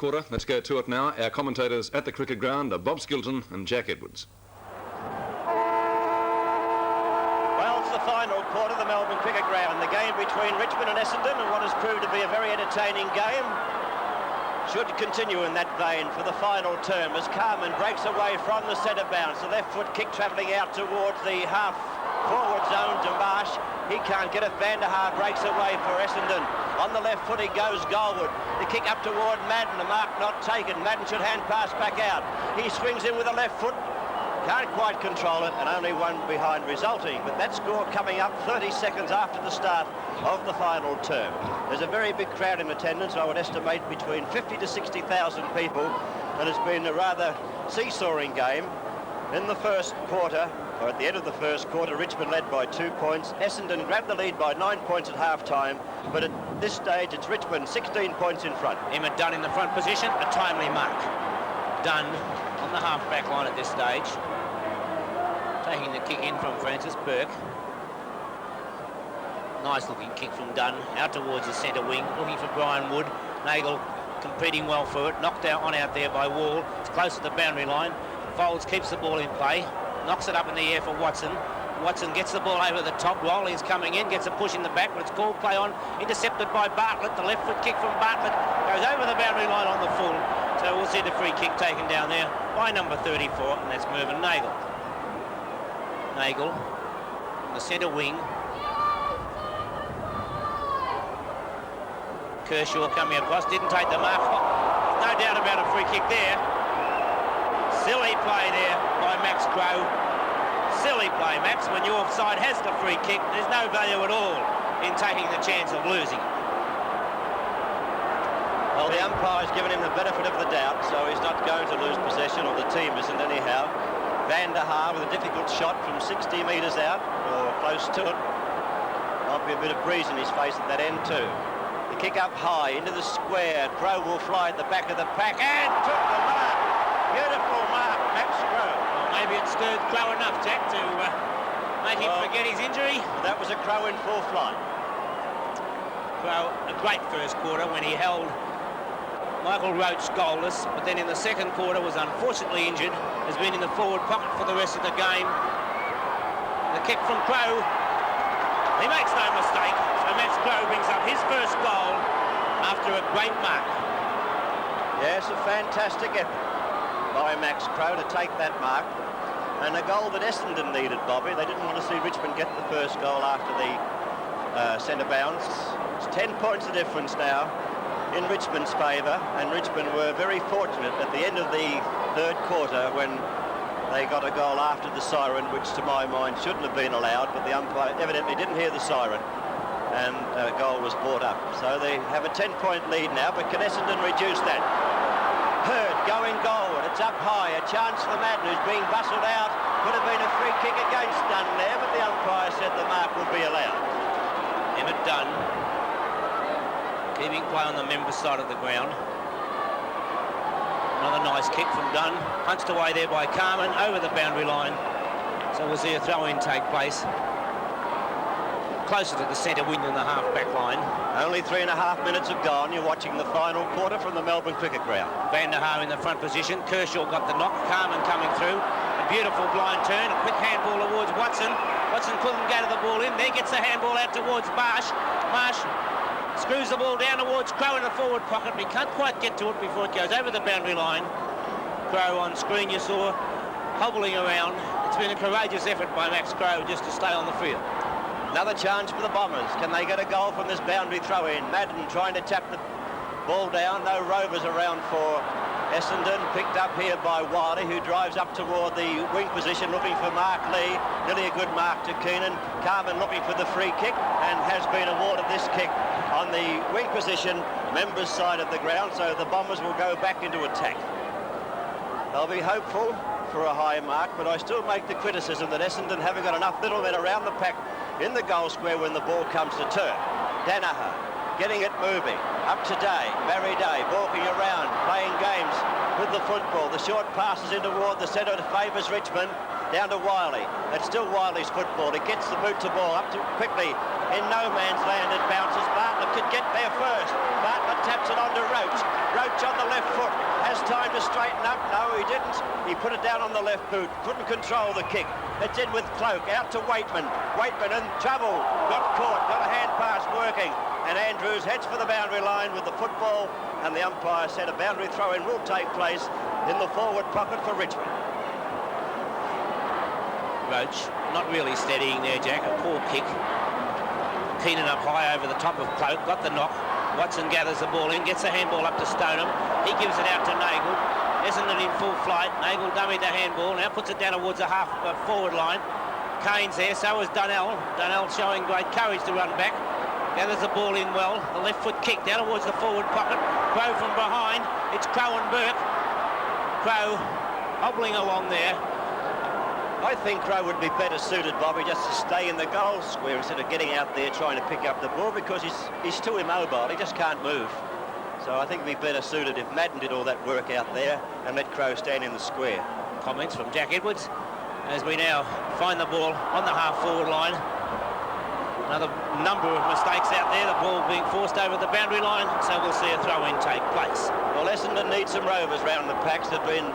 quarter. Let's go to it now. Our commentators at the cricket ground are Bob Skilton and Jack Edwards. Well, it's the final quarter of the Melbourne Cricket Ground. The game between Richmond and Essendon, and what has proved to be a very entertaining game, should continue in that vein for the final term as Carman breaks away from the centre bounce. The left foot kick travelling out towards the half forward zone to Marsh. He can't get it. Van der Haar breaks away for Essendon. On the left foot he goes goalward. The kick up toward Madden. The mark not taken. Madden should hand pass back out. He swings in with the left foot. Can't quite control it, and only one behind resulting. But that score coming up 30 seconds after the start of the final term. There's a very big crowd in attendance. I would estimate between 50 to 60,000 people. And it's been a rather seesawing game. In the first quarter, or at the end of the first quarter, Richmond led by 2 points. Essendon grabbed the lead by 9 points at half-time. But at this stage, it's Richmond 16 points in front. Emma Dunn in the front position, a timely mark. Dunn on the half-back line at this stage. Taking the kick in from Francis Burke. Nice looking kick from Dunn, out towards the centre wing, looking for Bryan Wood. Nagel competing well for it, knocked out there by Wall. It's close to the boundary line. Folds keeps the ball in play, knocks it up in the air for Watson. Watson gets the ball over the top. Rowley's coming in, gets a push in the back, but it's called play on, intercepted by Bartlett. The left foot kick from Bartlett goes over the boundary line on the full. So we'll see the free kick taken down there by number 34, and that's Mervyn Nagel. Nagel on the centre wing. Kershaw coming across, didn't take the mark. No doubt about a free kick there. Silly play there by Max Crowe. Silly play, Max. When your side has the free kick, there's no value at all in taking the chance of losing. Well, the umpire's given him the benefit of the doubt, so he's not going to lose possession, or the team isn't anyhow. Van der Haar with a difficult shot from 60 metres out, or close to it. Might be a bit of breeze in his face at that end too. The kick up high into the square. Crowe will fly at the back of the pack and took the mark. Beautiful mark, Max Crowe. Well, maybe it stirred Crowe enough, Jack, to make him forget his injury. That was a Crowe in full flight. Crowe, a great first quarter when he held Michael Roach goalless, but then in the second quarter was unfortunately injured, has been in the forward pocket for the rest of the game. The kick from Crowe, he makes no mistake, so Max Crowe brings up his first goal after a great mark. Yes, a fantastic effort by Max Crowe to take that mark, and a goal that Essendon needed, Bobby. They didn't want to see Richmond get the first goal after the centre bounce. It's 10 points the difference now in Richmond's favour, and Richmond were very fortunate at the end of the third quarter when they got a goal after the siren, which to my mind shouldn't have been allowed, but the umpire evidently didn't hear the siren, and a goal was brought up. So they have a 10-point lead now, but can Essendon reduce that? Hurd going goalward, it's up high, a chance for Madden, who's being bustled out. Could have been a free kick against Dunn there, but the umpire said the mark would be allowed. Emmett Dunn keeping play on the members' side of the ground. Another nice kick from Dunn, punched away there by Carman over the boundary line. So we'll see a throw-in take place closer to the centre wing than the half-back line. Only 3.5 minutes have gone. You're watching the final quarter from the Melbourne Cricket Ground. Van der Haar in the front position. Kershaw got the knock. Carman coming through. A beautiful blind turn. A quick handball towards Watson. Watson couldn't get the ball in. There gets the handball out towards Marsh. Marsh screws the ball down towards Crowe in the forward pocket. But he can't quite get to it before it goes over the boundary line. Crowe on screen, you saw, hobbling around. It's been a courageous effort by Max Crowe just to stay on the field. Another chance for the Bombers. Can they get a goal from this boundary throw-in? Madden trying to tap the ball down. No rovers around for Essendon. Picked up here by Wiley, who drives up toward the wing position looking for Mark Lee. Nearly a good mark to Keenan. Carman looking for the free kick and has been awarded this kick on the wing position, members' side of the ground, so the Bombers will go back into attack. They'll be hopeful for a high mark, but I still make the criticism that Essendon haven't got enough little men around the pack in the goal square when the ball comes to turn. Danaher getting it moving. Up to Day, Barry Day, walking around, playing games with the football. The short passes in toward the centre favours Richmond. Down to Wiley. It's still Wiley's football. It gets the boot to ball up to quickly in no man's land. It bounces. Bartlett could get there first. Bartlett taps it on to Roach. Roach Roach on the left foot. Has time to straighten up. No, he didn't. He put it down on the left boot. Couldn't control the kick. It's in with Cloak. Out to Waitman. Waitman in trouble. Got caught. Got a hand pass working. And Andrews heads for the boundary line with the football. And the umpire said a boundary throw-in will take place in the forward pocket for Richmond. Roach not really steadying there, Jack. A poor kick. Keenan up high over the top of Cloak. Got the knock. Watson gathers the ball in, gets the handball up to Stoneham. He gives it out to Nagel. Essendon in full flight. Nagel dummied the handball. Now puts it down towards the half forward line. Kane's there, so is Dunnell. Dunnell showing great courage to run back. Gathers the ball in well. The left foot kick down towards the forward pocket. Crow from behind. It's Crow and Burke. Crow hobbling along there. I think Crow would be better suited, Bobby, just to stay in the goal square instead of getting out there trying to pick up the ball, because he's too immobile. He just can't move. So I think it'd be better suited if Madden did all that work out there and let Crow stand in the square. Comments from Jack Edwards as we now find the ball on the half-forward line. Another number of mistakes out there, the ball being forced over the boundary line, so we'll see a throw-in take place. Well, Essendon needs some rovers round the packs. They've been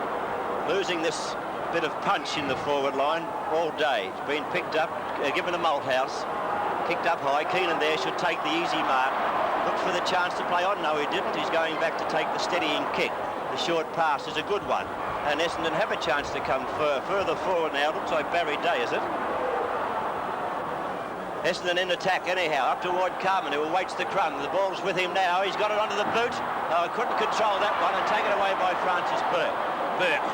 losing this bit of punch in the forward line all day. It's been picked up, given a Malthouse, kicked up high. Keenan there should take the easy mark. Looked for the chance to play on. No, he didn't. He's going back to take the steadying kick. The short pass is a good one. And Essendon have a chance to come further forward now. Looks like Barry Day, is it? Essendon in attack anyhow, up toward Carman, who awaits the crumb. The ball's with him now. He's got it under the boot. Couldn't control that one and taken away by Francis Burke. Burke.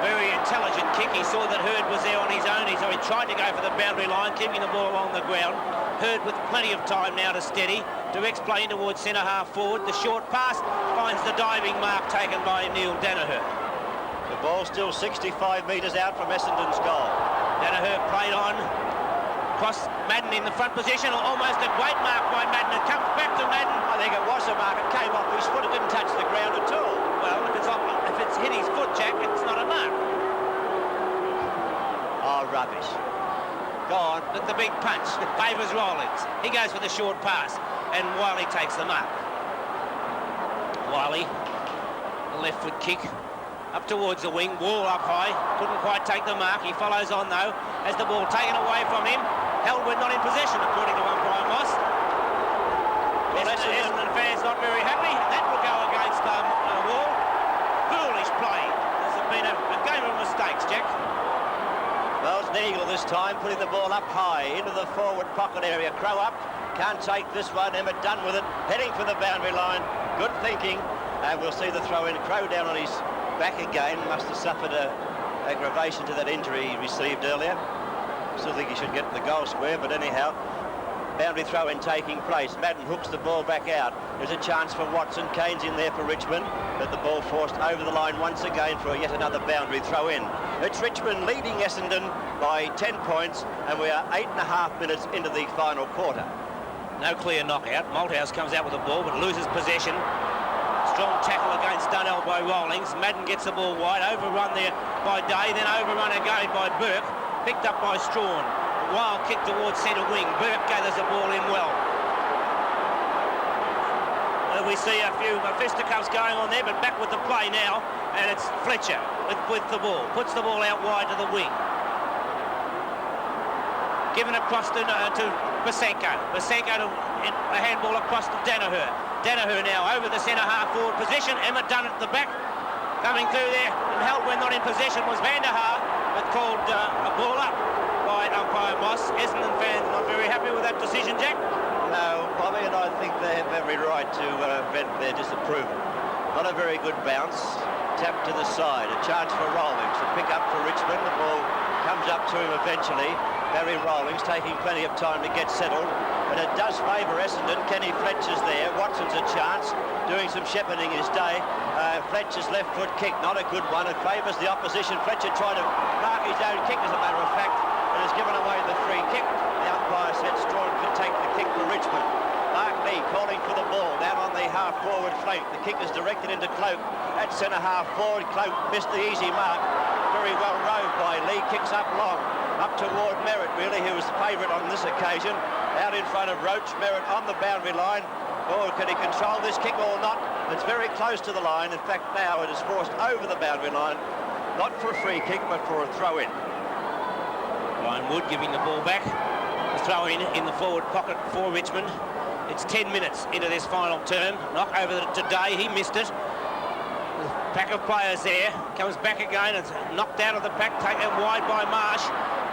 Very intelligent kick. He saw that Hurd was there on his own, so he tried to go for the boundary line, keeping the ball along the ground. Hurd with plenty of time now to steady. Directs play in towards centre half forward. The short pass finds the diving mark taken by Neil Danaher. The ball still 65 metres out from Essendon's goal. Danaher played on. Cross Madden in the front position. Almost a great mark by Madden. It comes back to Madden. I think it was a mark. It came off his foot. It didn't touch the ground at all. Well, if it's hit his foot, Jack, it's not a mark. Oh, rubbish. Go on. Look, the big punch. It favours Rawlings. He goes for the short pass, and Wiley takes the mark. Wiley, the left foot kick. Up towards the wing, Wall up high, couldn't quite take the mark. He follows on though, has the ball taken away from him. Held when not in possession, according to umpire Moss. Well, Essendon fans not very happy. That will go against Wall. Foolish play. There's been a game of mistakes, Jack. Well, it's Neagle this time, putting the ball up high into the forward pocket area. Crow up, can't take this one. Emmett done with it, heading for the boundary line. Good thinking, and we'll see the throw in. Crow down on his back again, must have suffered a aggravation to that injury he received earlier. Still think he should get to the goal square, but anyhow, boundary throw-in taking place. Madden hooks the ball back out. There's a chance for Watson. Kane's in there for Richmond, but the ball forced over the line once again for yet another boundary throw-in. It's Richmond leading Essendon by 10 points, and we are 8.5 minutes into the final quarter. No clear knockout. Malthouse comes out with the ball, but loses possession. Strong tackle against Dunnell by Rawlings. Madden gets the ball wide, overrun there by Day, then overrun again by Burke. Picked up by Strawn. Wild kick towards centre wing. Burke gathers the ball in well. We see a few fisticuffs going on there, but back with the play now, and it's Fletcher with the ball. Puts the ball out wide to the wing. Given across to Basenko. Basenko to a handball across to Danaher. Danaher now over the centre half forward position. Emmett done at the back. Coming through there and held when not in possession was Van der Haar, but called a ball up by umpire Moss. Essendon fans not very happy with that decision, Jack. No, Bobby, and I think they have every right to vent their disapproval. Not a very good bounce. Tap to the side. A chance for Rawlings to pick up for Richmond. The ball comes up to him eventually. Barry Rawlings taking plenty of time to get settled, but it does favour Essendon. Kenny Fletcher's there. Watson's a chance, doing some shepherding his day. Fletcher's left foot kick, not a good one. It favours the opposition. Fletcher trying to mark his own kick, as a matter of fact, and has given away the free kick. The umpire said Strawn could take the kick for Richmond. Mark Lee calling for the ball down on the half-forward flank. The kick is directed into Cloak at centre half-forward. Cloak missed the easy mark. Very well rowed by Lee. Kicks up long, up toward Merritt, really, who was the favourite on this occasion. Out in front of Roach. Merritt on the boundary line. Oh, can he control this kick or not? It's very close to the line. In fact, now it is forced over the boundary line. Not for a free kick, but for a throw-in. Bryan Wood giving the ball back. The throw-in in the forward pocket for Richmond. It's 10 minutes into this final term. Knock over today, he missed it. The pack of players there. Comes back again. It's knocked out of the pack, taken wide by Marsh.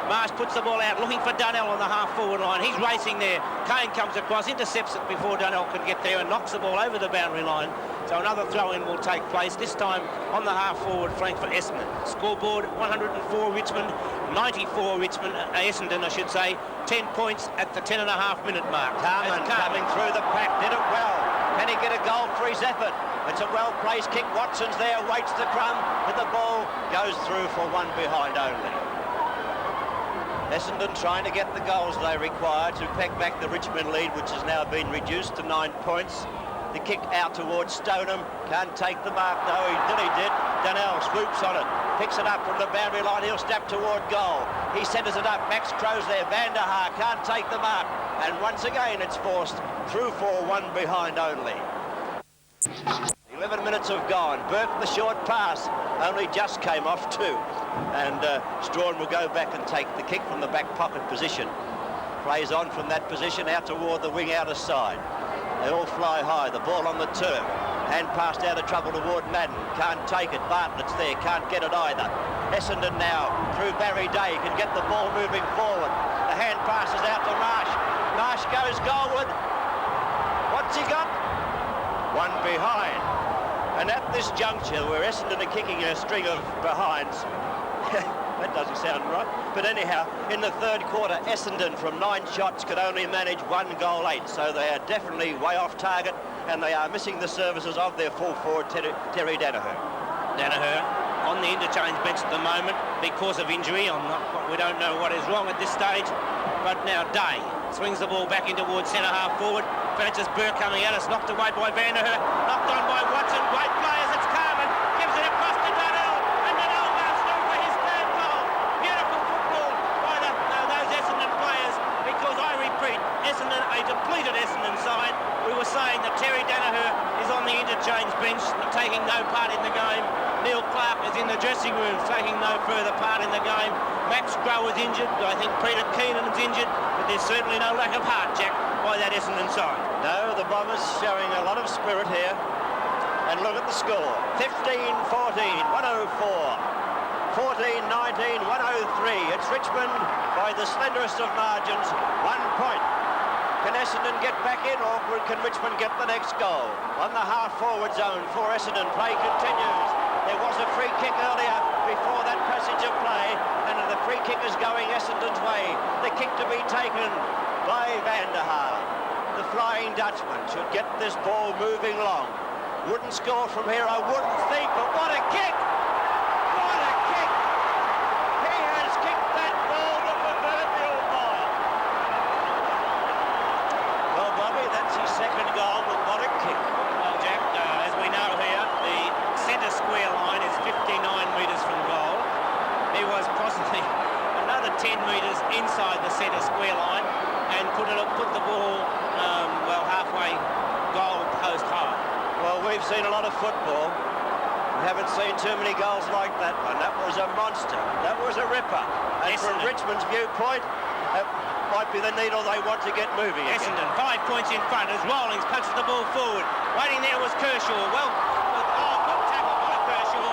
Marsh puts the ball out, looking for Dunnell on the half-forward line. He's racing there. Kane comes across, intercepts it before Dunnell can get there and knocks the ball over the boundary line. So another throw-in will take place, this time on the half-forward flank for Essendon. Scoreboard, 104 Richmond, 94 Essendon, I should say. 10 points at the 10.5-minute mark. Carman coming through the pack, did it well. Can he get a goal for his effort? It's a well-placed kick. Watson's there, waits the crumb, but the ball goes through for one behind only. Essendon trying to get the goals they require to peck back the Richmond lead, which has now been reduced to 9 points. The kick out towards Stoneham, can't take the mark though, he did. Dunnell swoops on it, picks it up from the boundary line, he'll step toward goal. He centres it up, Max Crow's there, Van der Haar can't take the mark. And once again it's forced through for one behind only. 11 minutes have gone. Burke, the short pass, only just came off too. And Strawn will go back and take the kick from the back pocket position. Plays on from that position out toward the wing outer side. They all fly high, the ball on the turf. Hand passed out of trouble toward Madden. Can't take it. Bartlett's there, can't get it either. Essendon now, through Barry Day, can get the ball moving forward. The hand passes out to Marsh. Marsh goes goalward. What's he got? One behind. And at this juncture, where Essendon are kicking a string of behinds, that doesn't sound right. But anyhow, in the third quarter, Essendon from 9 shots could only manage 1 goal 8. So they are definitely way off target, and they are missing the services of their full forward, Terry Danaher. Danaher on the interchange bench at the moment because of injury. We don't know what is wrong at this stage. But now Day swings the ball back in towards centre half forward. Francis Burke coming at us, knocked away by Van der Haar, knocked on by Watson. Great players, it's Carman, gives it across to Dunnell, and Dunnell goes through for his third goal. Beautiful football by those Essendon players, because I repeat, Essendon, a depleted Essendon side. We were saying that Terry Danaher is on the interchange bench, taking no part in the game. Neil Clark is in the dressing room, taking no further part in the game. Max Grow is injured. I think Peter Keenan is injured, but there's certainly no lack of heart, Jack, by that Essendon side. No, the Bombers showing a lot of spirit here. And look at the score. 15-14, 104. 14-19, 103. It's Richmond by the slenderest of margins, 1 point. Can Essendon get back in, or can Richmond get the next goal? On the half-forward zone for Essendon, play continues. There was a free kick earlier before that passage of play, and the free kick is going Essendon's way. The kick to be taken by Van der Haar. The Flying Dutchman should get this ball moving long. Wouldn't score from here, I wouldn't think, but what a kick! What a kick! He has kicked that ball the proverbial mile. Well, Bobby, that's his second goal, but what a kick. Well, Jack, as we know here, the centre square line is 59 metres from goal. There was possibly another 10 metres inside the centre square line and put the ball, halfway goal post high. Well, we've seen a lot of football. We haven't seen too many goals like that one. That was a monster. That was a ripper. And from Richmond's viewpoint, that might be the needle they want to get moving again. Essendon, 5 points in front as Rawlings punches the ball forward. Waiting there was Kershaw. Good tackle by Kershaw.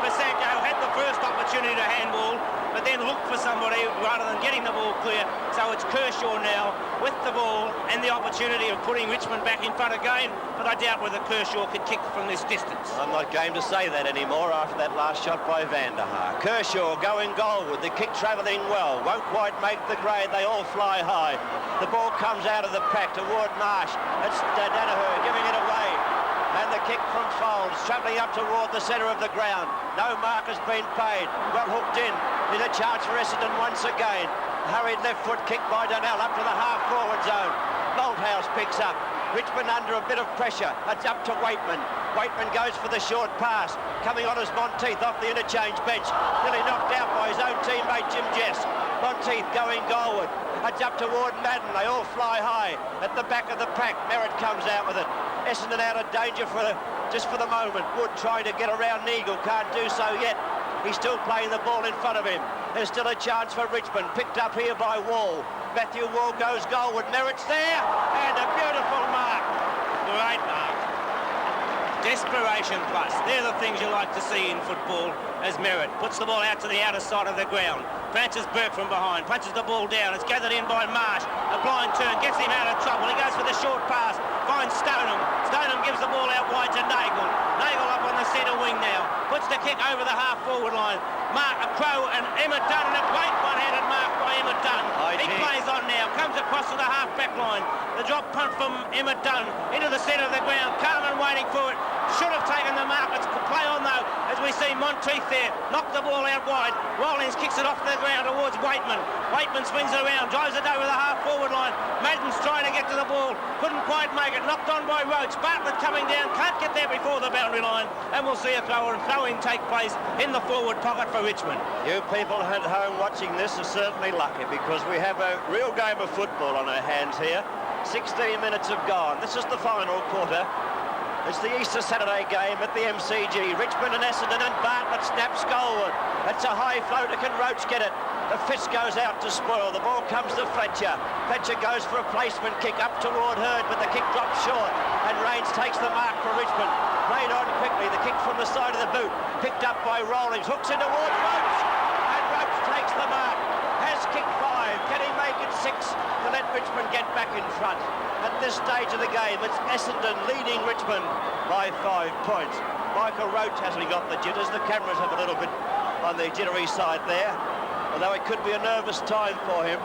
Basanko had the first opportunity to handball, but then looked for somebody rather than getting the ball clear. So it's Kershaw now with the ball and the opportunity of putting Richmond back in front again. But I doubt whether Kershaw could kick from this distance. I'm not game to say that anymore after that last shot by Van der Haar. Kershaw going goalward. The kick travelling well. Won't quite make the grade. They all fly high. The ball comes out of the pack toward Marsh. It's Danaher giving it away. And the kick from Foulds, travelling up toward the centre of the ground. No mark has been paid. Well hooked in. There's a chance for Essendon once again. Hurried left foot kick by Dunnell up to the half-forward zone. Malthouse picks up. Richmond under a bit of pressure. It's up to Waitman. Waitman goes for the short pass. Coming on as Monteith off the interchange bench. Nearly knocked out by his own teammate Jim Jess. Monteith going goalward. It's up toward Madden. They all fly high. At the back of the pack, Merritt comes out with it. Essendon out of danger just for the moment. Wood trying to get around Neagle, can't do so yet. He's still playing the ball in front of him. There's still a chance for Richmond, picked up here by Wall. Matthew Wall goes goalward. Merritt's there, and a beautiful mark. Great mark. Desperation plus. They're the things you like to see in football, as Merritt puts the ball out to the outer side of the ground. Fanches Burke from behind, punches the ball down. It's gathered in by Marsh. A blind turn gets him out of trouble. He goes for the short pass, finds Stoneham. Stoneham gives the ball out wide to Nagel. Nagel up on the centre wing now. Puts the kick over the half-forward line. Mark, a Crow and Emmett Dunn, and a great one-handed mark by Emmett Dunn. He plays on now, comes across to the half-back line. The drop punt from Emmett Dunn into the centre of the ground. Carman waiting for it. Should have taken the mark. It's play on though, as we see Monteith there. Knock the ball out wide. Rawlings kicks it off the ground towards Waitman. Waitman swings it around, drives it over the half-forward line. Madden's trying to get to the ball. Couldn't quite make it. Knocked on by Roach. Bartlett coming down. Can't get there before the boundary line. And we'll see a throw-in take place in the forward pocket for Richmond. You people at home watching this are certainly lucky, because we have a real game of football on our hands here. 16 minutes have gone. This is the final quarter. It's the Easter Saturday game at the MCG. Richmond and Essendon, and Bartlett snaps goalward. It's a high floater. Can Roach get it? The fist goes out to spoil. The ball comes to Fletcher. Fletcher goes for a placement kick up toward Hurd, but the kick drops short. And Raines takes the mark for Richmond. Played on quickly. The kick from the side of the boot. Picked up by Rawlings. Hooks in towards Roach. And Roach takes the mark. Has kicked 5. Can he make it 6 to let Richmond get back in front? At this stage of the game, it's Essendon leading Richmond by 5 points. Michael Roach hasn't got the jitters. The cameras have a little bit on the jittery side there, although it could be a nervous time for him.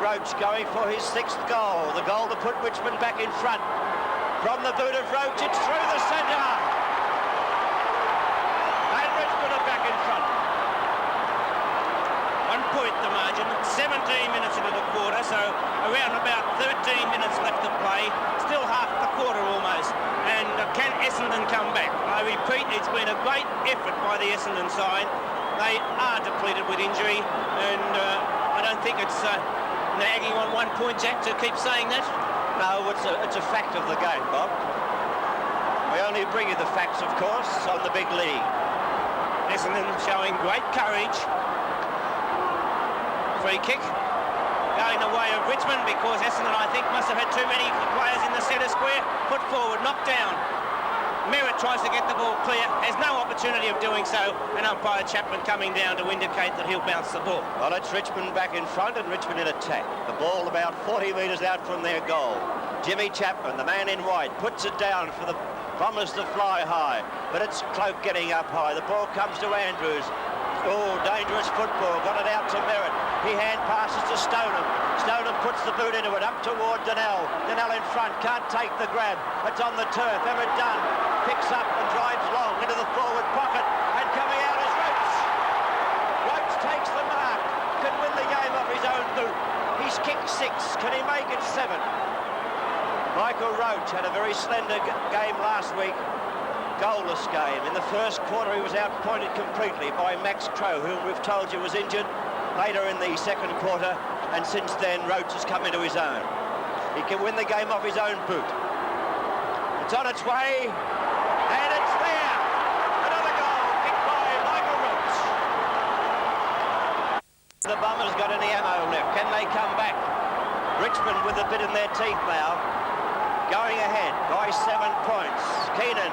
Roach going for his 6th goal, the goal to put Richmond back in front. From the boot of Roach, it's through the centre. And Richmond are back in front. 1 point the margin, 17 minutes into the quarter, so around about 13 minutes left to play, still half the quarter almost. And can Essendon come back? I repeat, it's been a great effort by the Essendon side. They are depleted with injury, and I don't think it's nagging on 1 point, Jack, to keep saying that. No, it's a fact of the game, Bob. We only bring you the facts, of course, on the big league. Essendon showing great courage. Free kick going the way of Richmond, because Essendon, I think, must have had too many players in the centre square. Put forward, knocked down. Merritt tries to get the ball clear. There's no opportunity of doing so, and umpire Chapman coming down to indicate that he'll bounce the ball. Well, it's Richmond back in front and Richmond in attack. The ball about 40 metres out from their goal. Jimmy Chapman, the man in white, puts it down for the Bombers to fly high, but it's Cloak getting up high. The ball comes to Andrews. Oh, dangerous football. Got it out to Merritt. He hand passes to Stoneham. Stoneham puts the boot into it, up toward Donnell. Donnell in front, can't take the grab. It's on the turf. Emmett Dunn picks up and drives long into the forward pocket. And coming out is Roach. Roach takes the mark. Can win the game off his own boot. He's kicked 6. Can he make it 7? Michael Roach had a very slender game last week. Goalless game. In the first quarter he was outpointed completely by Max Crow, whom we've told you was injured. Later in the second quarter, and since then Roach has come into his own. He can win the game off his own boot. It's on its way, and it's there. Another goal kicked by Michael Roach. The Bombers got any ammo left. Can they come back? Richmond with a bit in their teeth now, going ahead by 7 points. Keenan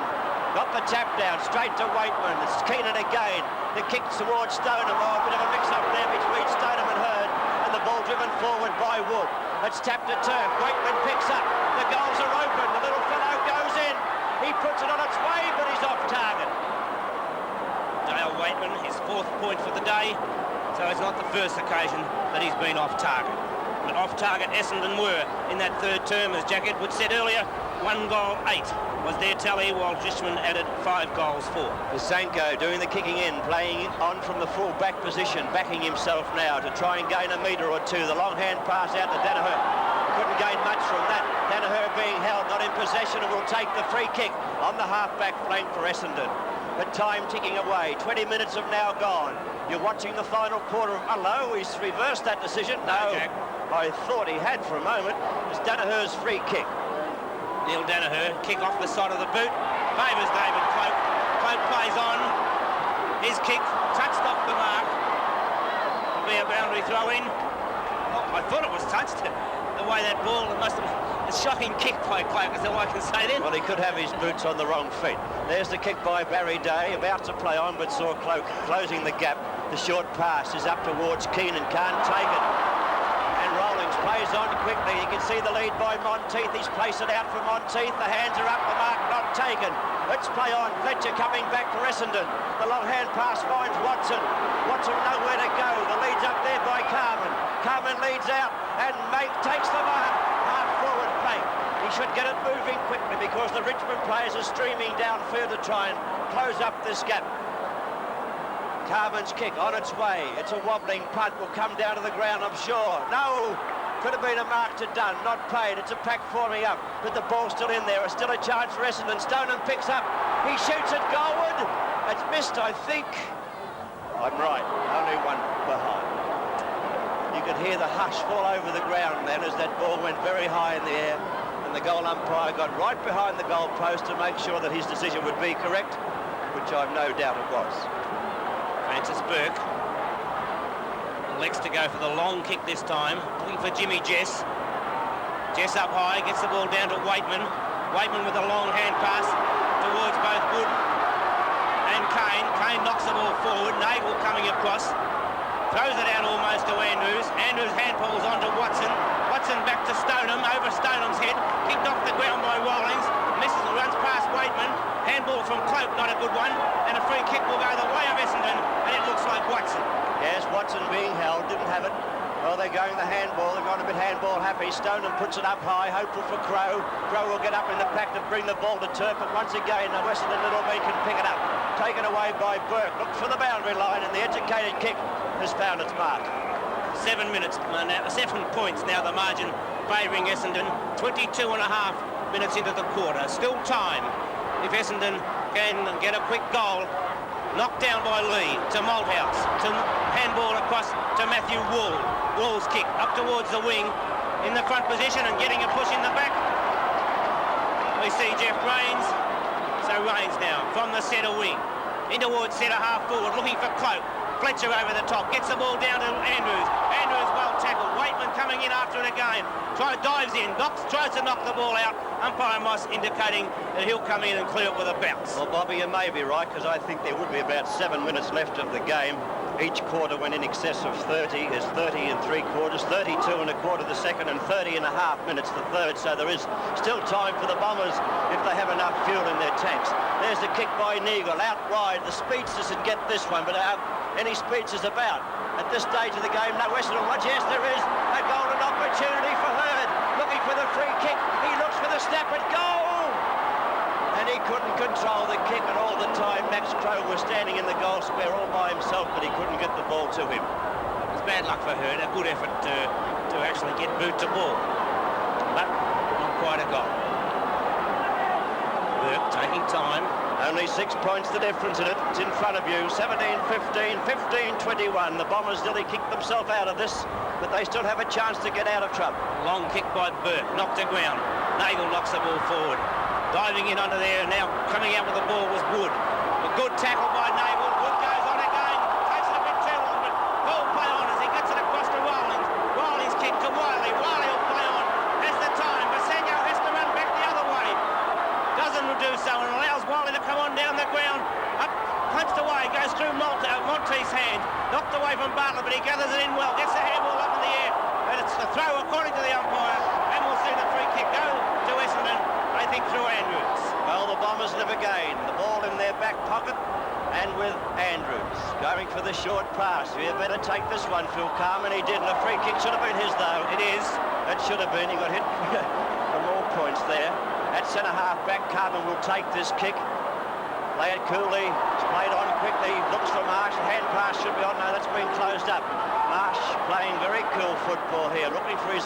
got the tap down, straight to Waitman. It's Keenan again. The kick towards Stoneham. Oh, a bit of a mix-up there between Stoneham and Hurd. And the ball driven forward by Wood. It's tapped to turf. Waitman picks up. The goals are open. The little fellow goes in. He puts it on its way, but he's off target. Dale Waitman, his 4th point for the day. So it's not the first occasion that he's been off target. But off target Essendon were in that 3rd term, as Jack Edwards said earlier. 1 goal, 8 was their tally, while Richmond added 5 goals, 4. Sanko doing the kicking in, playing on from the full back position, backing himself now to try and gain a metre or 2. The long hand pass out to Danaher. Couldn't gain much from that. Danaher being held, not in possession, and will take the free kick on the half-back flank for Essendon. but time ticking away. 20 minutes have now gone. You're watching the final quarter of... Hello, he's reversed that decision. No, I thought he had for a moment. It's Danaher's free kick. Neil Danaher, kick off the side of the boot. Favours David Cloak. Cloak plays on. His kick touched off the mark. It'll be a boundary throw in. Oh, I thought it was touched. The way that ball, it must have been a shocking kick by Cloak, is all I can say then. Well, he could have his boots on the wrong feet. There's the kick by Barry Day, about to play on, but saw Cloak closing the gap. The short pass is up towards Keenan, can't take it. And Rawlings plays on quickly. You can see the lead by Monteith. He's placed it out for Monteith. The hands are up, the mark not taken. Let's play on. Fletcher coming back for Essendon. The long hand pass finds Watson. Watson nowhere to go. The lead's up there by Carman. Carman leads out and Mate takes the mark. Half forward Mate. He should get it moving quickly because the Richmond players are streaming downfield to try and close up this gap. Carman's kick on its way. It's a wobbling punt. Will come down to the ground, I'm sure. No! Could have been a mark to Dunn, not paid. It's a pack forming up, but the ball's still in there. It's still a chance for Essendon. Stoneham picks up. He shoots it goalward. It's missed, I think. I'm right. Only one behind. You could hear the hush fall over the ground then as that ball went very high in the air, and the goal umpire got right behind the goal post to make sure that his decision would be correct, which I've no doubt it was. Francis Burke elects to go for the long kick this time, looking for Jimmy Jess. Jess up high, gets the ball down to Waitman. Waitman with a long hand pass towards both Wood and Kane. Kane knocks the ball forward. Nagel coming across, throws it out almost to Andrews. Andrews hand pulls on to Watson. Watson back to Stoneham, over Stoneham's head. Kicked off the ground by Rawlings. Misses and runs past Waitman. Handball from Cloak, not a good one. And a free kick will go the way of Essendon, and it looks like Watson. Yes, Watson being held, didn't have it. Well, they're going the handball. They've gone a bit handball happy. Stoneham puts it up high, hopeful for Crow. Crow will get up in the pack to bring the ball to turf, but once again, the Essendon little men can pick it up. Taken away by Burke. Look for the boundary line, and the educated kick has found its mark. 7 minutes, now 7 points now, the margin favouring Essendon. 22 and a half minutes into the quarter. Still time. If Essendon can get a quick goal, knocked down by Lee to Malthouse, to handball across to Matthew Wall. Wall's kick up towards the wing in the front position and getting a push in the back. We see Geoff Rains. So Rains now from the centre wing in towards centre half forward, looking for Cloak. Fletcher over the top, gets the ball down to Andrews. Andrews well tackled. Waitman coming in after it again. Dives in, tries to knock the ball out. Umpire Moss indicating that he'll come in and clear it with a bounce. Well, Bobby, you may be right, because I think there would be about 7 minutes left of the game. Each quarter went in excess of 30. There's 30 and 3/4, 32 and a quarter the second, and 30 and a half minutes the third. So there is still time for the Bombers if they have enough fuel in their tanks. There's the kick by Neagle, out wide. The speedsters would get this one, but any speedsters about. At this stage of the game, no Essendon watch. Yes, there is a golden opportunity for Hurd. Looking for the free kick. He looks for the snap and goal! And he couldn't control the kick, and all the time Max Crow was standing in the goal square all by himself, but he couldn't get the ball to him. It was bad luck for Hurd. A good effort to actually get boot to ball, but not quite a goal. Burke taking time. Only 6 points the difference in it. It's in front of you. 17-15, 15-21. The Bombers nearly kicked themselves out of this, but they still have a chance to get out of trouble. Long kick by Burke, knocked to ground. Nagel knocks the ball forward. Diving in under there, now coming out with the ball was Wood. A good tackle by Nagel. Wood goes on again. Takes it a bit too long, but ball play on as he gets it across to Rawlings. Rawlings kick to Wiley. Wiley will play on. Has the time. Basenio has to run back the other way. Doesn't do so and allows Wiley to come on down the ground. Up, punched away, goes through Monteith's hand. Knocked away from Bartlett, but he gathers it in well. Gets the handball up in the air. And it's the throw according to the umpire. And we'll see the free kick go to Essendon, I think, through Andrews. Well, the Bombers live again. The ball in their back pocket, and with Andrews going for the short pass. You better take this one, Phil Carman. He did, and a free kick should have been his, though. It is. It should have been. He got hit for more points there. At centre half back, Carman will take this kick. Play it coolly. It's played on quickly. Looks for Marsh. Hand pass should be on. No, that's been closed up. Marsh playing very cool football here, looking for his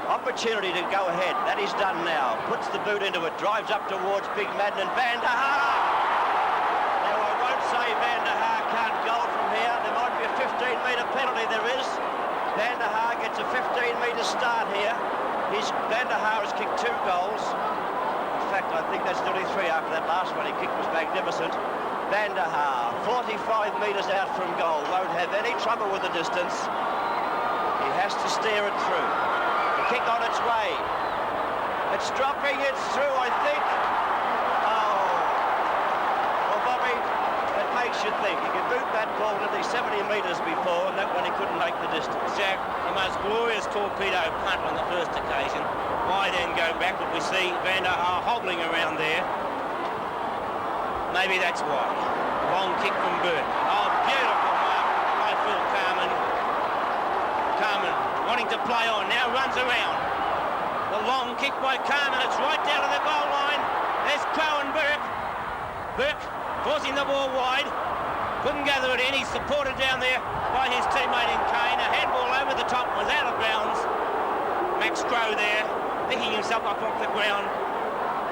opportunity to go ahead. That is done now. Puts the boot into it. Drives up towards Big Madden and Van der Haar. There It's a 15-metre start here. Van der Haar has kicked 2 goals. In fact, I think that's nearly 3 after that last one he kicked was magnificent. Van der Haar, 45 metres out from goal, won't have any trouble with the distance. He has to steer it through. The kick on its way. It's dropping, it's through, I think. Oh. Well, Bobby, it makes you think. He could boot that ball nearly 70 metres before, and that one he couldn't make the distance. Jack, the most glorious torpedo punt on the first occasion. Why then go back? But we see Van der Haar hobbling around there. Maybe that's why. Long kick from Burke. Oh, beautiful mark by Phil Carman. Carman wanting to play on, now runs around. The long kick by Carman, it's right down to the goal line. There's Cohen Burke. Burke forcing the ball wide. Couldn't gather it in, he's supported down there by his teammate in Kane. A handball over the top was out of bounds. Max Crowe there, picking himself up off the ground.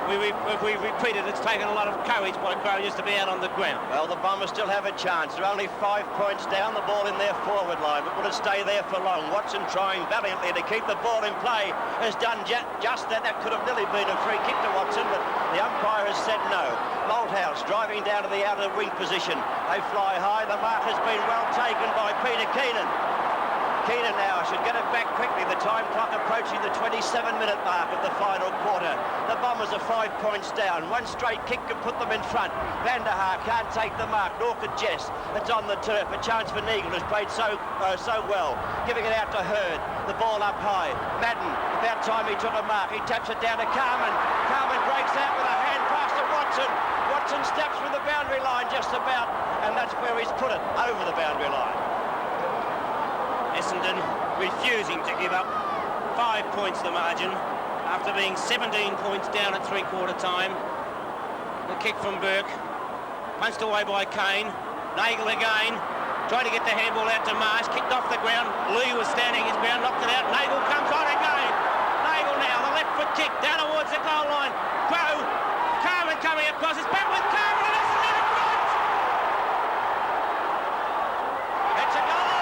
If we repeat it, it's taken a lot of courage by Crowe just to be out on the ground. Well, the Bombers still have a chance. They're only 5 points down, the ball in their forward line, but will it stay there for long? Watson trying valiantly to keep the ball in play, has done just that. That could have nearly been a free kick to Watson, but the umpire has said no. Malthouse driving down to the outer wing position. They fly high. The mark has been well taken by Peter Keenan. Keenan now should get it back quickly. The time clock approaching the 27-minute mark of the final quarter. The Bombers are 5 points down. One straight kick can put them in front. Van der Haar can't take the mark, nor could Jess. It's on the turf. A chance for Neagle, who's played so well. Giving it out to Hurd. The ball up high. Madden, about time he took a mark. He taps it down to Carman. Carman breaks out with a hand pass to Watson. Watson steps from the boundary line just about, and that's where he's put it, over the boundary line. Essendon refusing to give up 5 points the margin after being 17 points down at three-quarter time. The kick from Burke, punched away by Kane. Nagle again, trying to get the handball out to Marsh, kicked off the ground. Lee was standing his ground, knocked it out. Nagle comes on again. Nagle now, the left foot kick down towards the goal line. Crowe, Carman coming across, it's back with Carman and Essendon in front! It's a goal!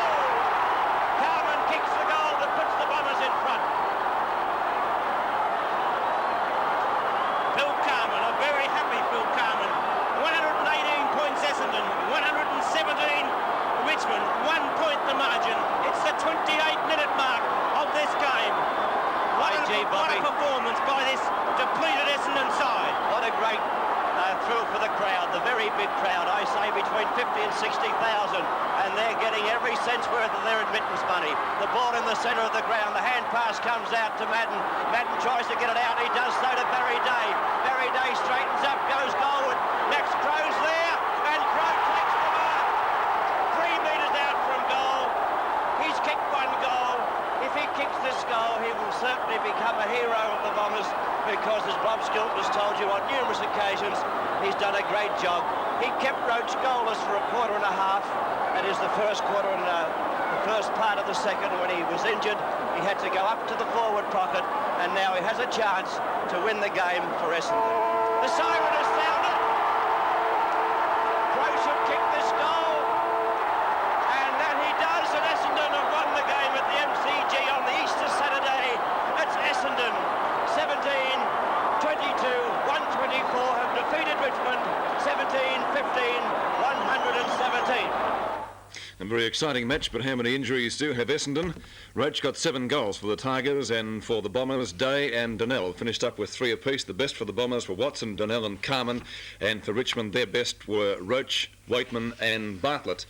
Carman kicks the goal that puts the Bombers in front. Phil Carman, a very happy Phil Carman. 118 points Essendon, 117 Richmond, 1 point the margin. It's the 28-minute mark of this game. What a performance by this depleted Essendon side. What a great thrill for the crowd, the very big crowd, I say between 50 and 60,000, and they're getting every cent's worth of their admittance money. The ball in the centre of the ground, the hand pass comes out to Madden. Madden tries to get it out, he does so to Barry Day. Barry Day straightens up, goes goalward. Next Crowe's there, and Crowe takes the mark. 3 metres out from goal. He's kicked 1 goal. If he kicks this goal, he will certainly become a hero of the Bombers, because as Bob Skilton has told you on numerous occasions, he's done a great job. He kept Roach goalless for a quarter and a half. That is the first quarter and the first part of the second. When he was injured, he had to go up to the forward pocket, and now he has a chance to win the game for Essendon. The siren has sounded. Crowe should kick this goal, and that he does, and Essendon have won the game at the MCG on the Easter Saturday. It's Essendon 17-22, 124 have defeated Richmond 17-15, 117. A very exciting match, but how many injuries do have Essendon? Roach got 7 goals for the Tigers, and for the Bombers, Day and Donnell finished up with 3 apiece. The best for the Bombers were Watson, Donnell and Carman, and for Richmond their best were Roach, Waitman and Bartlett.